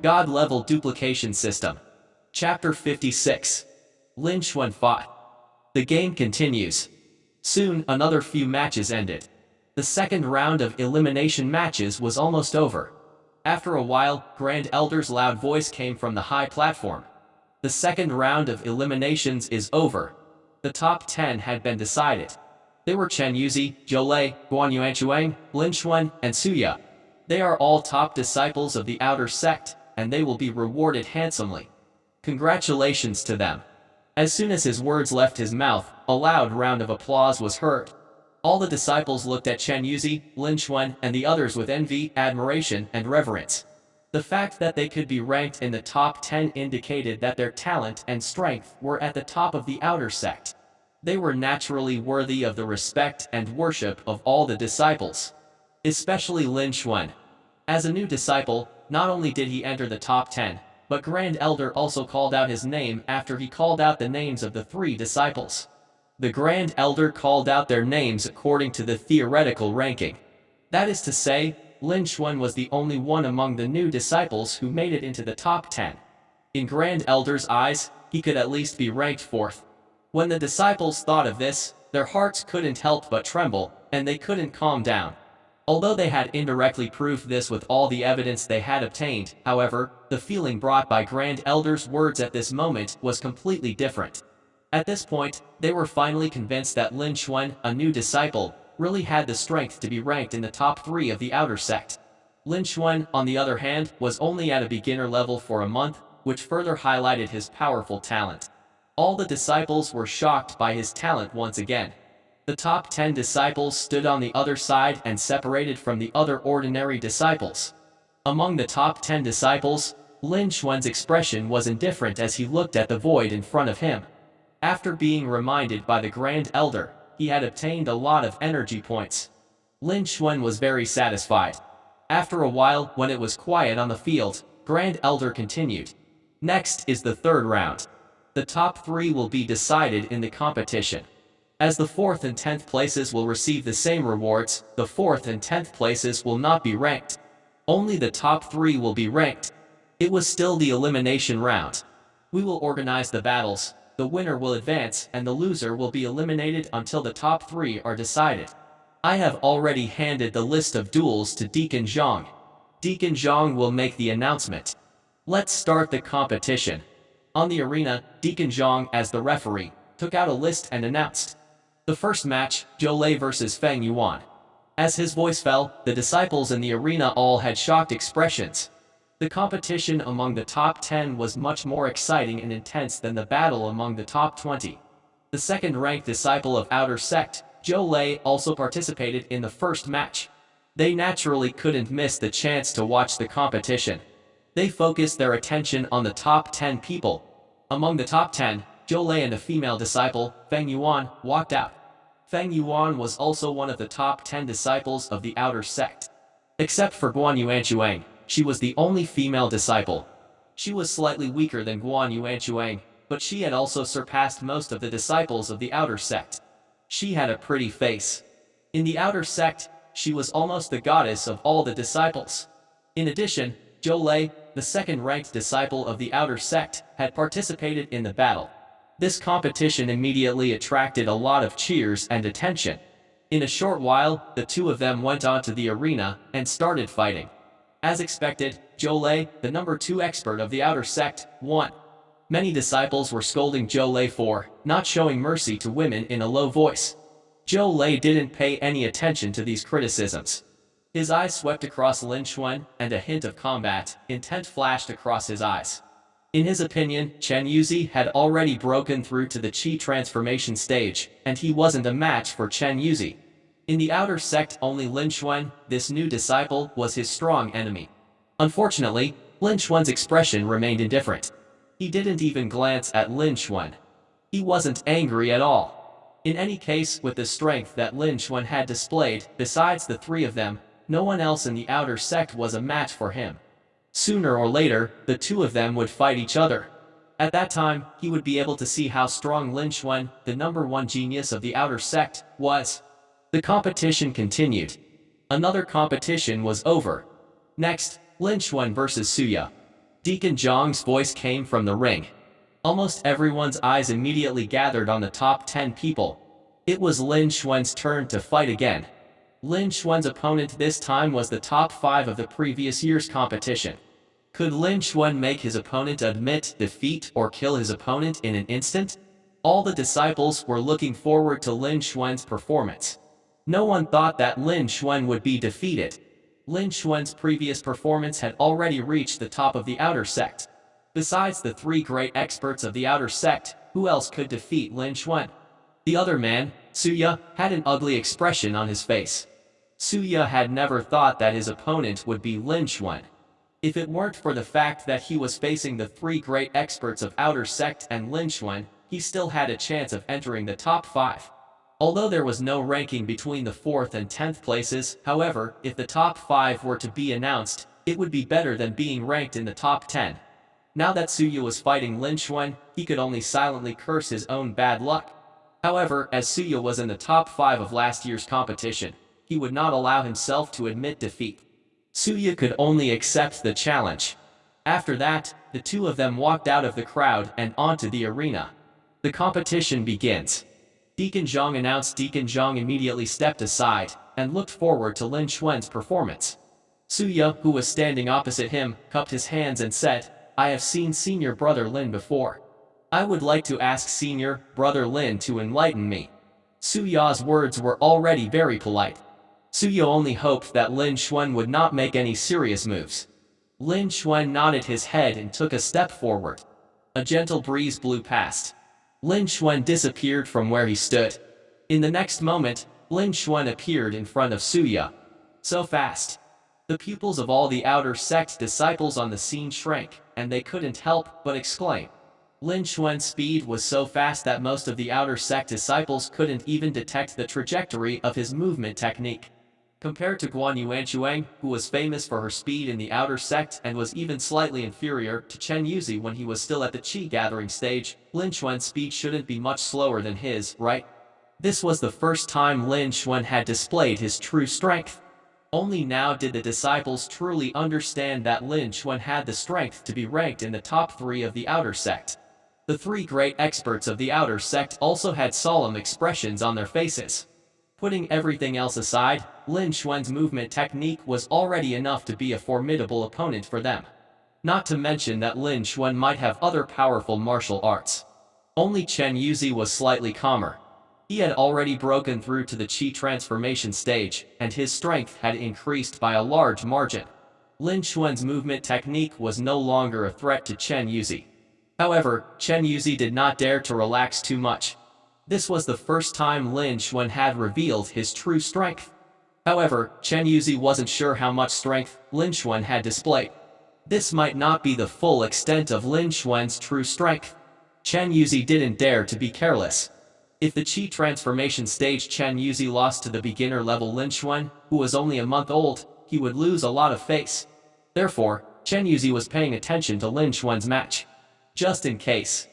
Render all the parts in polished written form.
God-level duplication system. Chapter 56. Lin Xuan Fought. The game continues. Soon, another few matches ended. The second round of elimination matches was almost over. After a while, Grand Elder's loud voice came from the high platform. The second round of eliminations is over. The top 10 had been decided. They were Chen Yuzi, Zhou Lei, Guan Yuanchuang, Lin Xuan, and Suya. They are all top disciples of the outer sect, and they will be rewarded handsomely. Congratulations to them. As soon as his words left his mouth, a loud round of applause was heard. All the disciples looked at Chen Yuzi, Lin Xuan, and the others with envy, admiration, and reverence. The fact that they could be ranked in the top 10 indicated that their talent and strength were at the top of the outer sect. They were naturally worthy of the respect and worship of all the disciples. Especially Lin Xuan. As a new disciple, not only did he enter the top 10, but Grand Elder also called out his name after he called out the names of the 3 disciples. The Grand Elder called out their names according to the theoretical ranking. That is to say, Lin Xuan was the only one among the new disciples who made it into the top 10. In Grand Elder's eyes, he could at least be ranked 4th. When the disciples thought of this, their hearts couldn't help but tremble, and they couldn't calm down. Although they had indirectly proved this with all the evidence they had obtained, however, the feeling brought by Grand Elder's words at this moment was completely different. At this point, they were finally convinced that Lin Xuan, a new disciple, really had the strength to be ranked in the top 3 of the outer sect. Lin Xuan, on the other hand, was only at a beginner level for a month, which further highlighted his powerful talent. All the disciples were shocked by his talent once again. The top 10 disciples stood on the other side and separated from the other ordinary disciples. Among the top 10 disciples, Lin Xuan's expression was indifferent as he looked at the void in front of him. After being reminded by the Grand Elder, he had obtained a lot of energy points. Lin Xuan was very satisfied. After a while, when it was quiet on the field, Grand Elder continued. Next is the third round. The top 3 will be decided in the competition. As the 4th and 10th places will receive the same rewards, the 4th and 10th places will not be ranked. Only the top 3 will be ranked. It was still the elimination round. We will organize the battles, the winner will advance and the loser will be eliminated until the top 3 are decided. I have already handed the list of duels to Deacon Zhang. Deacon Zhang will make the announcement. Let's start the competition. On the arena, Deacon Zhang, as the referee, took out a list and announced. The first match, Zhou Lei vs Feng Yuan. As his voice fell, the disciples in the arena all had shocked expressions. The competition among the top 10 was much more exciting and intense than the battle among the top 20. The second-ranked disciple of Outer Sect, Zhou Lei, also participated in the first match. They naturally couldn't miss the chance to watch the competition. They focused their attention on the top 10 people. Among the top 10, Zhou Lei and a female disciple, Feng Yuan, walked out. Feng Yuan was also one of the top 10 disciples of the Outer Sect. Except for Guan Yuanchuang, she was the only female disciple. She was slightly weaker than Guan Yuanchuang, but she had also surpassed most of the disciples of the Outer Sect. She had a pretty face. In the Outer Sect, she was almost the goddess of all the disciples. In addition, Zhou Lei, the second-ranked disciple of the Outer Sect, had participated in the battle. This competition immediately attracted a lot of cheers and attention. In a short while, the two of them went onto the arena and started fighting. As expected, Zhou Lei, the number 2 expert of the Outer Sect, won. Many disciples were scolding Zhou Lei for not showing mercy to women in a low voice. Zhou Lei didn't pay any attention to these criticisms. His eyes swept across Lin Xuan, and a hint of combat intent flashed across his eyes. In his opinion, Chen Yuzi had already broken through to the Qi transformation stage, and he wasn't a match for Chen Yuzi. In the Outer Sect, only Lin Xuan, this new disciple, was his strong enemy. Unfortunately, Lin Xuan's expression remained indifferent. He didn't even glance at Lin Xuan. He wasn't angry at all. In any case, with the strength that Lin Xuan had displayed, besides the 3 of them, no one else in the Outer Sect was a match for him. Sooner or later, the 2 of them would fight each other. At that time, he would be able to see how strong Lin Xuan, the number 1 genius of the Outer Sect, was. The competition continued. Another competition was over. Next, Lin Xuan vs Suya. Deacon Zhang's voice came from the ring. Almost everyone's eyes immediately gathered on the top 10 people. It was Lin Xuan's turn to fight again. Lin Xuan's opponent this time was the top 5 of the previous year's competition. Could Lin Xuan make his opponent admit defeat or kill his opponent in an instant? All the disciples were looking forward to Lin Xuan's performance. No one thought that Lin Xuan would be defeated. Lin Xuan's previous performance had already reached the top of the outer sect. Besides the 3 great experts of the outer sect, who else could defeat Lin Xuan? The other man, Suya, had an ugly expression on his face. Suya had never thought that his opponent would be Lin Xuan. If it weren't for the fact that he was facing the 3 great experts of outer sect and Lin Xuan, he still had a chance of entering the top 5. Although there was no ranking between the 4th and 10th places, however, if the top 5 were to be announced, it would be better than being ranked in the top 10. Now that Suya was fighting Lin Xuan, he could only silently curse his own bad luck. However, as Suya was in the top 5 of last year's competition, he would not allow himself to admit defeat. Suya could only accept the challenge. After that, the two of them walked out of the crowd and onto the arena. The competition begins. Deacon Zhang announced. Deacon Zhang immediately stepped aside and looked forward to Lin Xuan's performance. Suya, who was standing opposite him, cupped his hands and said, "I have seen Senior Brother Lin before. I would like to ask Senior Brother Lin to enlighten me." Suya's words were already very polite. Suya only hoped that Lin Xuan would not make any serious moves. Lin Xuan nodded his head and took a step forward. A gentle breeze blew past. Lin Xuan disappeared from where he stood. In the next moment, Lin Xuan appeared in front of Suya. So fast. The pupils of all the outer sect disciples on the scene shrank, and they couldn't help but exclaim. Lin Xuan's speed was so fast that most of the outer sect disciples couldn't even detect the trajectory of his movement technique. Compared to Guan Yuanchuang, who was famous for her speed in the outer sect and was even slightly inferior to Chen Yuzi when he was still at the Qi gathering stage, Lin Xuan's speed shouldn't be much slower than his, right? This was the first time Lin Xuan had displayed his true strength. Only now did the disciples truly understand that Lin Xuan had the strength to be ranked in the top 3 of the outer sect. The 3 great experts of the outer sect also had solemn expressions on their faces. Putting everything else aside, Lin Xuan's movement technique was already enough to be a formidable opponent for them. Not to mention that Lin Xuan might have other powerful martial arts. Only Chen Yuzi was slightly calmer. He had already broken through to the Qi transformation stage, and his strength had increased by a large margin. Lin Xuan's movement technique was no longer a threat to Chen Yuzi. However, Chen Yuzi did not dare to relax too much. This was the first time Lin Xuan had revealed his true strength. However, Chen Yuzi wasn't sure how much strength Lin Xuan had displayed. This might not be the full extent of Lin Xuan's true strength. Chen Yuzi didn't dare to be careless. If the Qi transformation stage Chen Yuzi lost to the beginner level Lin Xuan, who was only a month old, he would lose a lot of face. Therefore, Chen Yuzi was paying attention to Lin Xuan's match. Just in case.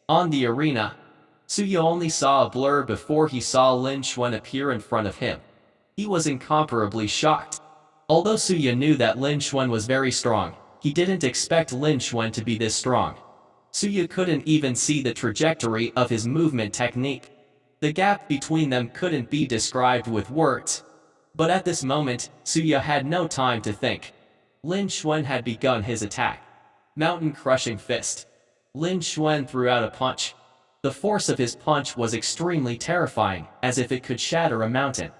On the arena, Suya only saw a blur before he saw Lin Xuan appear in front of him. He was incomparably shocked. Although Suya knew that Lin Xuan was very strong, he didn't expect Lin Xuan to be this strong. Suya couldn't even see the trajectory of his movement technique. The gap between them couldn't be described with words. But at this moment, Suya had no time to think. Lin Xuan had begun his attack. Mountain-crushing fist. Lin Xuan threw out a punch. The force of his punch was extremely terrifying, as if it could shatter a mountain.